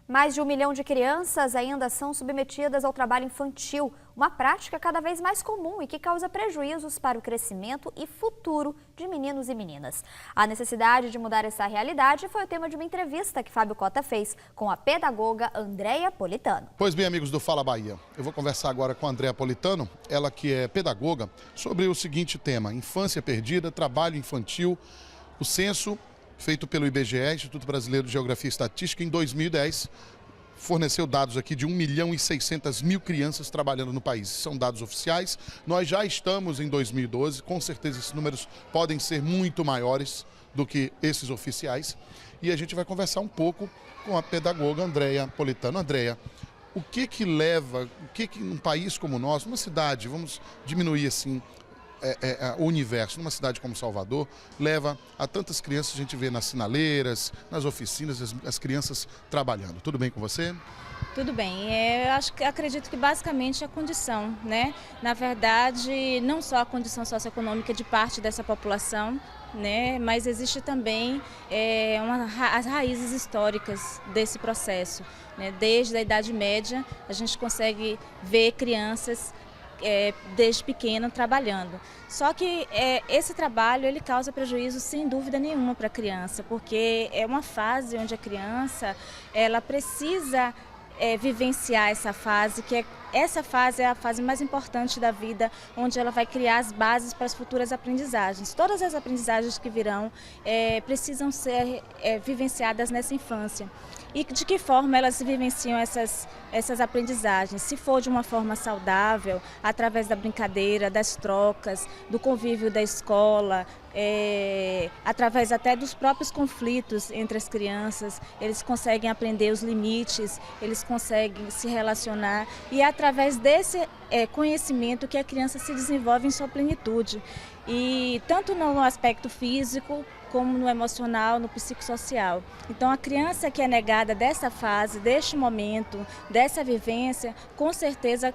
Mais de 1 milhão de crianças ainda são submetidas ao trabalho infantil, uma prática cada vez mais comum e que causa prejuízos para o crescimento e futuro de meninos e meninas. A necessidade de mudar essa realidade foi o tema de uma entrevista que Fábio Cota fez com a pedagoga Andréia Politano. Pois bem, amigos do Fala Bahia, eu vou conversar agora com a Andréia Politano, ela que é pedagoga, sobre o seguinte tema: infância perdida, trabalho infantil. O censo feito pelo IBGE, Instituto Brasileiro de Geografia e Estatística, em 2010, forneceu dados aqui de 1.600.000 crianças trabalhando no país. São dados oficiais. Nós já estamos em 2012, com certeza esses números podem ser muito maiores do que esses oficiais. E a gente vai conversar um pouco com a pedagoga Andréia Politano. Andréia, o que leva, num país como o nosso, numa cidade, vamos diminuir assim, o universo, numa cidade como Salvador, leva a tantas crianças, a gente vê nas sinaleiras, nas oficinas, as crianças trabalhando. Tudo bem com você? Tudo bem, acredito que basicamente a condição, né? Na verdade, não só a condição socioeconômica de parte dessa população, né? Mas existe também as raízes históricas desse processo, né? Desde a Idade Média, a gente consegue ver crianças desde pequeno trabalhando. Só que esse trabalho ele causa prejuízo sem dúvida nenhuma para a criança, porque é uma fase onde a criança ela precisa vivenciar essa fase, essa fase é a fase mais importante da vida, onde ela vai criar as bases para as futuras aprendizagens. Todas as aprendizagens que virão precisam ser vivenciadas nessa infância. E de que forma elas vivenciam essas aprendizagens? Se for de uma forma saudável, através da brincadeira, das trocas, do convívio da escola, através até dos próprios conflitos entre as crianças, eles conseguem aprender os limites, eles conseguem se relacionar e é através desse conhecimento que a criança se desenvolve em sua plenitude. E tanto no aspecto físico, como no emocional, no psicossocial. Então a criança que é negada dessa fase, deste momento, dessa vivência, com certeza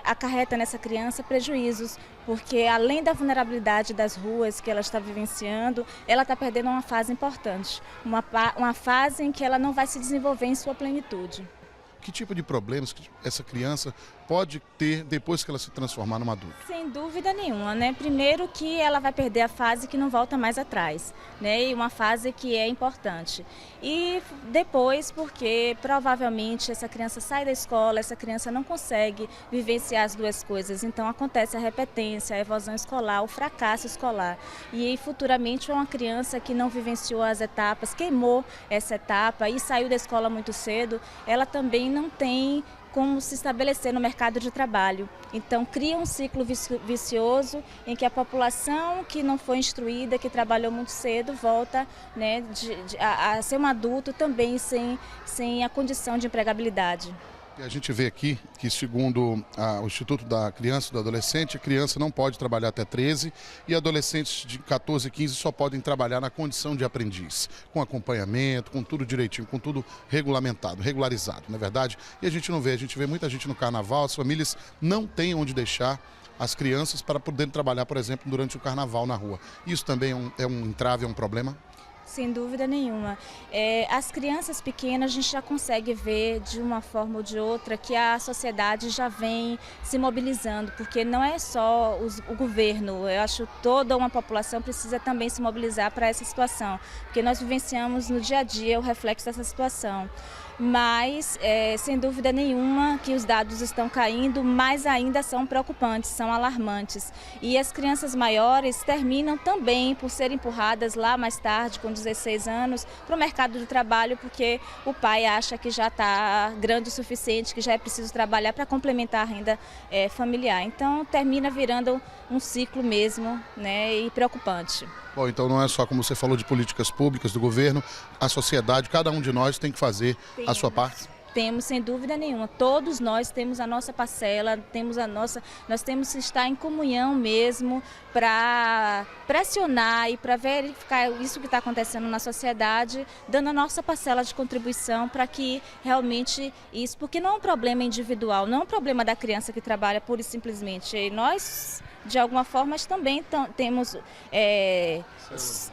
acarreta nessa criança prejuízos, porque além da vulnerabilidade das ruas que ela está vivenciando, ela está perdendo uma fase importante, uma fase em que ela não vai se desenvolver em sua plenitude. Que tipo de problemas essa criança pode ter depois que ela se transformar numa adulta? Sem dúvida nenhuma, né? Primeiro que ela vai perder a fase que não volta mais atrás, né? E uma fase que é importante. E depois porque provavelmente essa criança sai da escola, essa criança não consegue vivenciar as duas coisas. Então acontece a repetência, a evasão escolar, o fracasso escolar. E aí, futuramente uma criança que não vivenciou as etapas, queimou essa etapa e saiu da escola muito cedo, ela também não tem como se estabelecer no mercado de trabalho. Então cria um ciclo vicioso em que a população que não foi instruída, que trabalhou muito cedo, volta, né, a ser um adulto também sem a condição de empregabilidade. A gente vê aqui que, segundo o Instituto da Criança e do Adolescente, a criança não pode trabalhar até 13 e adolescentes de 14 e 15 só podem trabalhar na condição de aprendiz, com acompanhamento, com tudo direitinho, com tudo regulamentado, regularizado, não é verdade? E a gente vê muita gente no carnaval, as famílias não têm onde deixar as crianças para poderem trabalhar, por exemplo, durante o carnaval na rua. Isso também é um entrave, é um problema? Sem dúvida nenhuma. As crianças pequenas a gente já consegue ver de uma forma ou de outra que a sociedade já vem se mobilizando, porque não é só o governo, eu acho que toda uma população precisa também se mobilizar para essa situação, porque nós vivenciamos no dia a dia o reflexo dessa situação. Mas, sem dúvida nenhuma, que os dados estão caindo, mas ainda são preocupantes, são alarmantes. E as crianças maiores terminam também por serem empurradas lá mais tarde, com 16 anos, para o mercado de trabalho, porque o pai acha que já está grande o suficiente, que já é preciso trabalhar para complementar a renda familiar. Então, termina virando um ciclo mesmo, né, e preocupante. Bom, então não é só, como você falou, de políticas públicas do governo, a sociedade, cada um de nós tem que fazer a sua parte? Temos, sem dúvida nenhuma. Todos nós temos a nossa parcela, nós temos que estar em comunhão mesmo para pressionar e para verificar isso que está acontecendo na sociedade, dando a nossa parcela de contribuição para que realmente isso, porque não é um problema individual, não é um problema da criança que trabalha pura e simplesmente. Nós, de alguma forma, também temos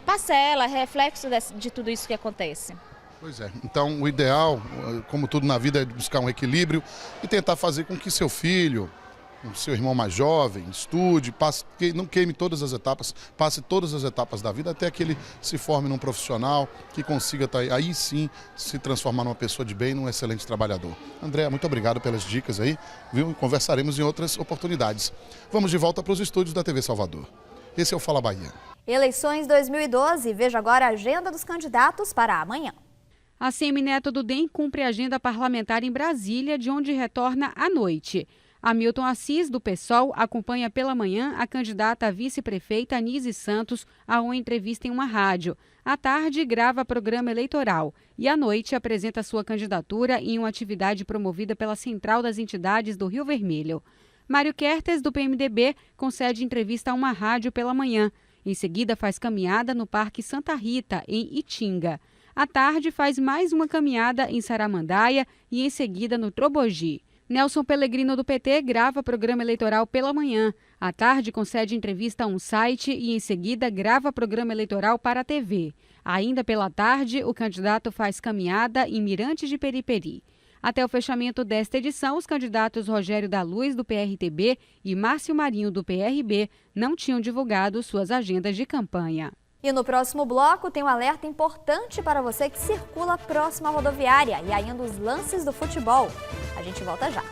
parcela, reflexo de tudo isso que acontece. Pois é, então o ideal, como tudo na vida, é buscar um equilíbrio e tentar fazer com que seu filho, o seu irmão mais jovem, estude, não queime todas as etapas, passe todas as etapas da vida até que ele se forme num profissional que consiga aí sim se transformar numa pessoa de bem, num excelente trabalhador. André, muito obrigado pelas dicas aí, viu? Conversaremos em outras oportunidades. Vamos de volta para os estúdios da TV Salvador. Esse é o Fala Bahia. Eleições 2012, veja agora a agenda dos candidatos para amanhã. A Semineto do DEM cumpre a agenda parlamentar em Brasília, de onde retorna à noite. Hamilton Assis, do PSOL, acompanha pela manhã a candidata a vice-prefeita Anise Santos a uma entrevista em uma rádio. À tarde, grava programa eleitoral e à noite apresenta sua candidatura em uma atividade promovida pela Central das Entidades do Rio Vermelho. Mário Kertes, do PMDB, concede entrevista a uma rádio pela manhã. Em seguida, faz caminhada no Parque Santa Rita, em Itinga. À tarde, faz mais uma caminhada em Saramandaia e em seguida no Trobogi. Nelson Pellegrino, do PT, grava programa eleitoral pela manhã. À tarde, concede entrevista a um site e, em seguida, grava programa eleitoral para a TV. Ainda pela tarde, o candidato faz caminhada em Mirante de Periperi. Até o fechamento desta edição, os candidatos Rogério da Luz, do PRTB, e Márcio Marinho, do PRB, não tinham divulgado suas agendas de campanha. E no próximo bloco tem um alerta importante para você que circula próximo à rodoviária e ainda os lances do futebol. A gente volta já.